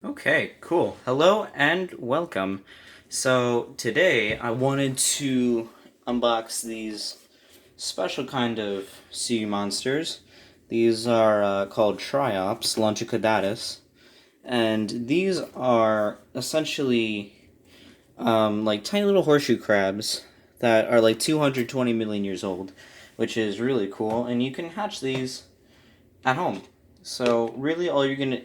Okay, cool. Hello and welcome. So today I wanted to unbox these special kind of sea monsters. These are called Triops longicaudatus, and these are essentially like tiny little horseshoe crabs that are like 220 million years old, which is really cool. And you can hatch these at home. So really all you're gonna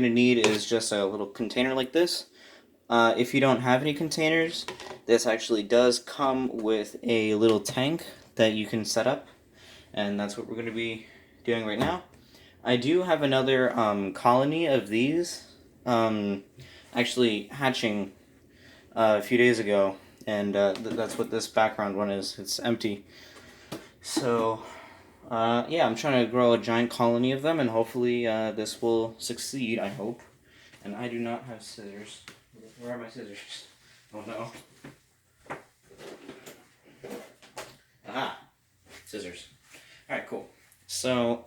need is just a little container like this. If you don't have any containers, this actually does come with a little tank that you can set up, and that's what we're gonna be doing right now. I do have another colony of these actually hatching a few days ago, and that's what this background one is. It's empty. So yeah, I'm trying to grow a giant colony of them, and hopefully this will succeed, I hope. And I do not have scissors. Where are my scissors? Oh no. Aha! Scissors. Alright, cool. So,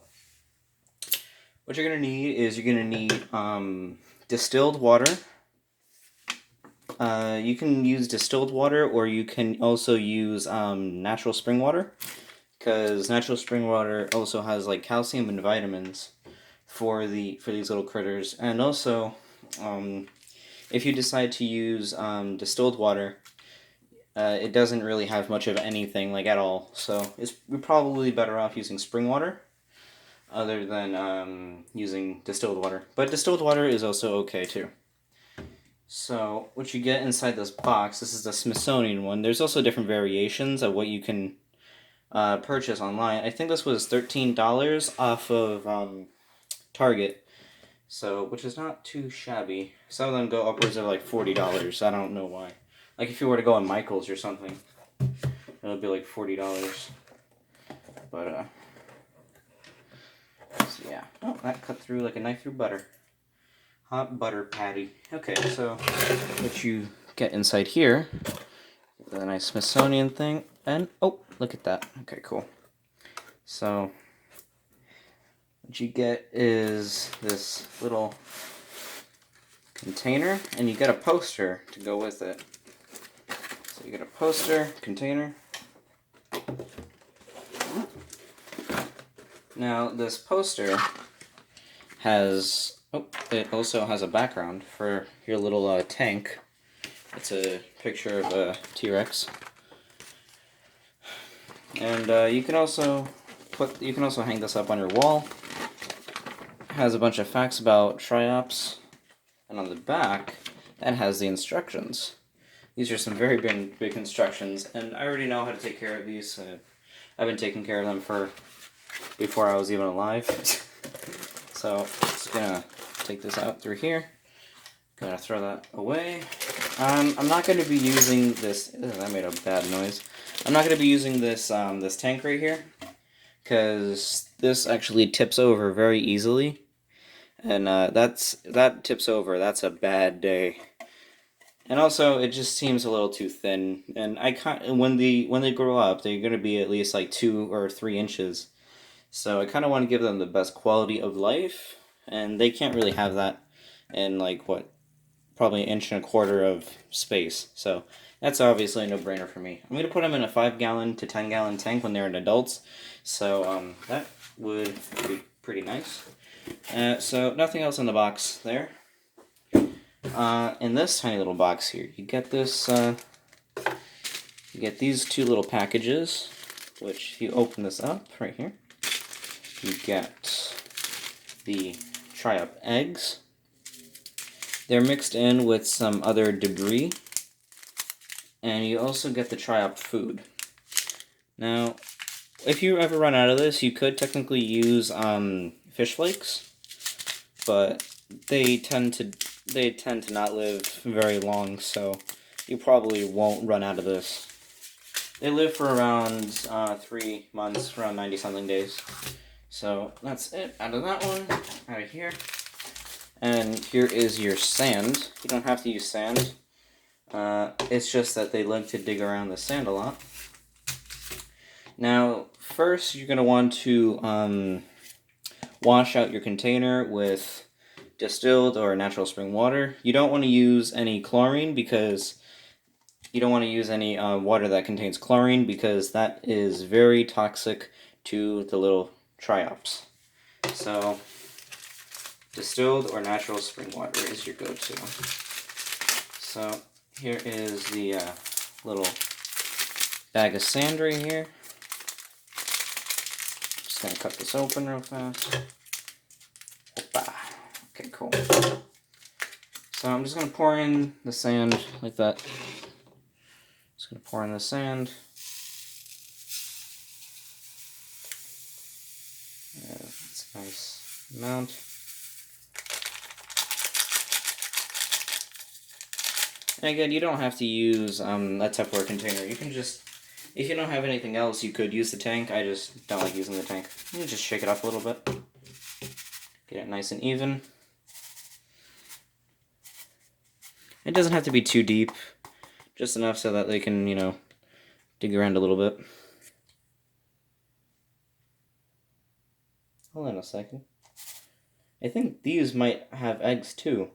what you're going to need is you're going to need distilled water. You can use distilled water, or you can also use natural spring water, because natural spring water also has like calcium and vitamins for these little critters. And also, if you decide to use distilled water, it doesn't really have much of anything like at all. So we're probably better off using spring water other than using distilled water. But distilled water is also okay too. So what you get inside this box, this is the Smithsonian one. There's also different variations of what you can purchase online. I think this was $13 off of Target, so which is not too shabby. Some of them go upwards of like $40. I don't know why. Like if you were to go on Michael's or something, it would be like $40. But so yeah. Oh, that cut through like a knife through butter. Hot butter patty. Okay, so what you get inside here, the nice Smithsonian thing, and oh, look at that. Okay, cool. So what you get is this little container, and you get a poster to go with it. So you get a poster, container. Now this poster has, oh, it also has a background for your little tank. It's a picture of a T-Rex. And you can also hang this up on your wall. It has a bunch of facts about Triops, and on the back, that has the instructions. These are some very big instructions, and I already know how to take care of these. I've been taking care of them for before I was even alive. So I'm just gonna take this out through here. Gonna throw that away. I'm not going to be using this. That made a bad noise. I'm not going to be using this this tank right here, because this actually tips over very easily, and that tips over. That's a bad day. And also, it just seems a little too thin. And I can't. When they grow up, they're going to be at least like 2 or 3 inches. So I kind of want to give them the best quality of life, and they can't really have that in like what, probably an inch and a quarter of space. So that's obviously a no-brainer for me. I'm going to put them in a 5-gallon to 10-gallon tank when they're in adults. So that would be pretty nice. So nothing else in the box there. In this tiny little box here, you get this. You get these two little packages, which if you open this up right here, you get the Triup eggs. They're mixed in with some other debris, and you also get the Triops food. Now, if you ever run out of this, you could technically use fish flakes, but they tend to not live very long, so you probably won't run out of this. They live for around 3 months, around 90-something days. So that's it out of that one, out of here. And here is your sand. You don't have to use sand. It's just that they like to dig around the sand a lot. Now, first you're going to want to wash out your container with distilled or natural spring water. You don't want to use any chlorine because you don't want to use any water that contains chlorine because that is very toxic to the little triops. So distilled or natural spring water is your go-to. So here is the little bag of sand right here. Just gonna cut this open real fast. Opa. Okay, cool. So I'm just gonna pour in the sand like that. Just gonna pour in the sand. That's a nice amount. And again, you don't have to use a Tupperware container. You can just, if you don't have anything else, you could use the tank. I just don't like using the tank. You just shake it up a little bit. Get it nice and even. It doesn't have to be too deep. Just enough so that they can, you know, dig around a little bit. Hold on a second. I think these might have eggs too.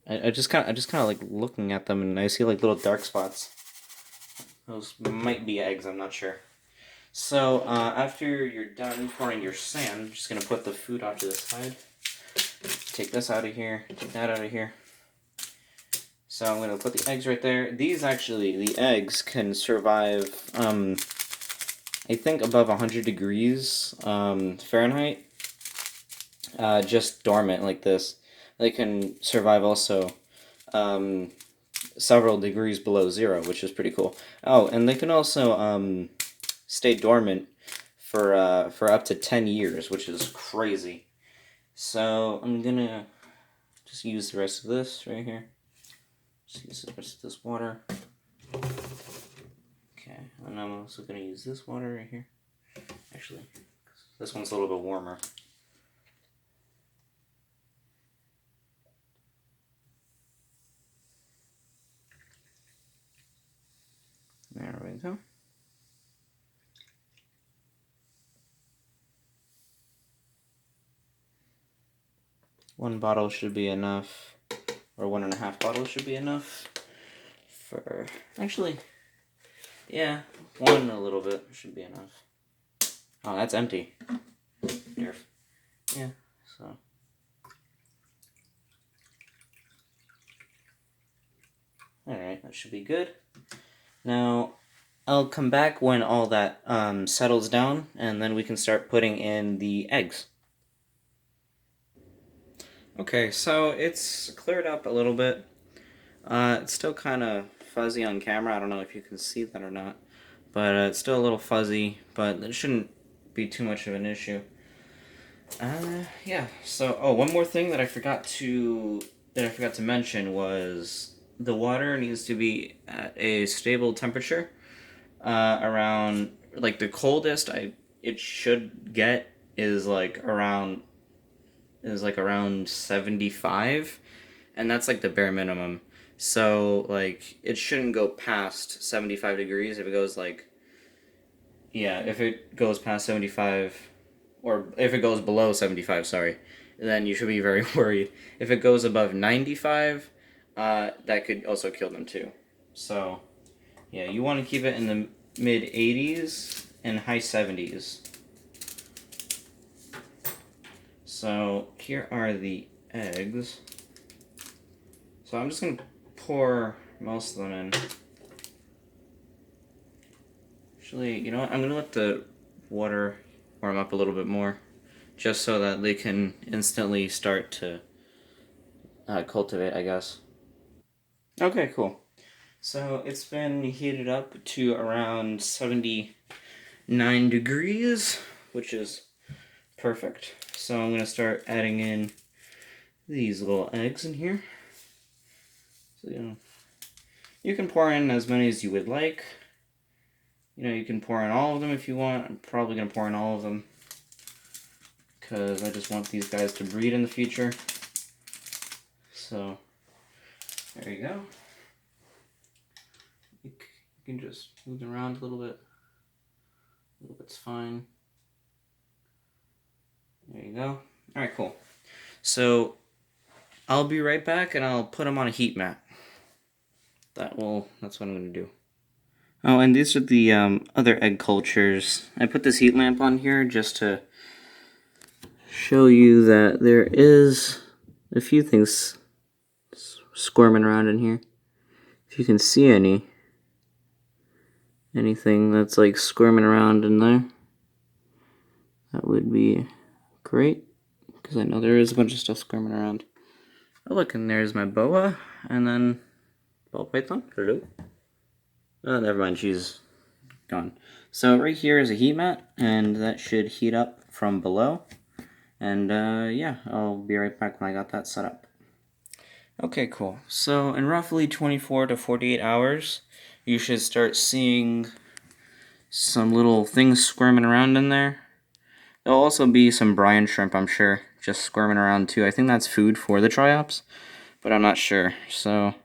I just kind of like looking at them, and I see like little dark spots. Those might be eggs. I'm not sure. So after you're done pouring your sand, I'm just gonna put the food off to the side. Take this out of here. Take that out of here. So I'm gonna put the eggs right there. These actually, the eggs can survive. I think above 100 degrees Fahrenheit. Just dormant like this. They can survive also several degrees below zero, which is pretty cool. Oh, and they can also stay dormant for up to 10 years, which is crazy. So I'm gonna just use the rest of this right here. Just use the rest of this water. Okay, and I'm also gonna use this water right here. Actually, this one's a little bit warmer. There we go. One bottle should be enough, or 1.5 bottles should be enough for, actually, yeah, one a little bit should be enough. Oh, that's empty. Nerf. Yeah, so. Alright, that should be good. Now, I'll come back when all that settles down, and then we can start putting in the eggs. Okay, so it's cleared up a little bit. It's still kind of fuzzy on camera. I don't know if you can see that or not. But it's still a little fuzzy, but it shouldn't be too much of an issue. Yeah, so, oh, one more thing that I forgot to mention was the water needs to be at a stable temperature. Around, like, the coldest it should get is around 75, and that's like the bare minimum. So like it shouldn't go past 75 degrees. If it goes if it goes past 75, or if it goes below 75, sorry, then you should be very worried. If it goes above 95, that could also kill them too. So yeah, you want to keep it in the mid 80s and high 70s. So here are the eggs. So I'm just going to pour most of them in. Actually, you know what? I'm going to let the water warm up a little bit more, just so that they can instantly start to cultivate, I guess. Okay, cool. So it's been heated up to around 79 degrees, which is perfect. So I'm going to start adding in these little eggs in here. So, you can pour in as many as you would like. You can pour in all of them if you want. I'm probably going to pour in all of them, because I just want these guys to breed in the future. So, there you go. You can just move them around a little bit. A little bit's fine. There you go. Alright, cool. So I'll be right back and I'll put them on a heat mat. That's what I'm going to do. Oh, and these are the other egg cultures. I put this heat lamp on here just to show you that there is a few things squirming around in here. If you can see anything that's like squirming around in there, that would be great, because I know there is a bunch of stuff squirming around. Oh look, and there's my boa, and then ball python. Hello. Oh, never mind, she's gone. So right here is a heat mat, and that should heat up from below. And yeah, I'll be right back when I got that set up. Okay, cool. So in roughly 24 to 48 hours, you should start seeing some little things squirming around in there. There'll also be some brine shrimp, I'm sure, just squirming around too. I think that's food for the Triops, but I'm not sure. So I'm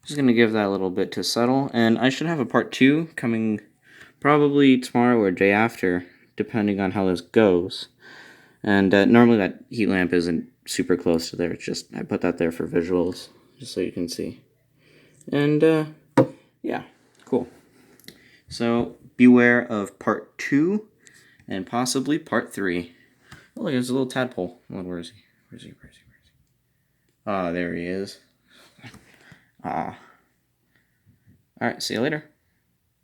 just going to give that a little bit to settle. And I should have a part 2 coming probably tomorrow or day after, depending on how this goes. And normally that heat lamp isn't super close to there. It's just, I put that there for visuals, just so you can see. And yeah, cool. So beware of part 2 and possibly part 3. Oh, look, there's a little tadpole. Oh, where is he? Where is he? Where is he? Where is he? Ah, there he is. Ah. Alright, see you later.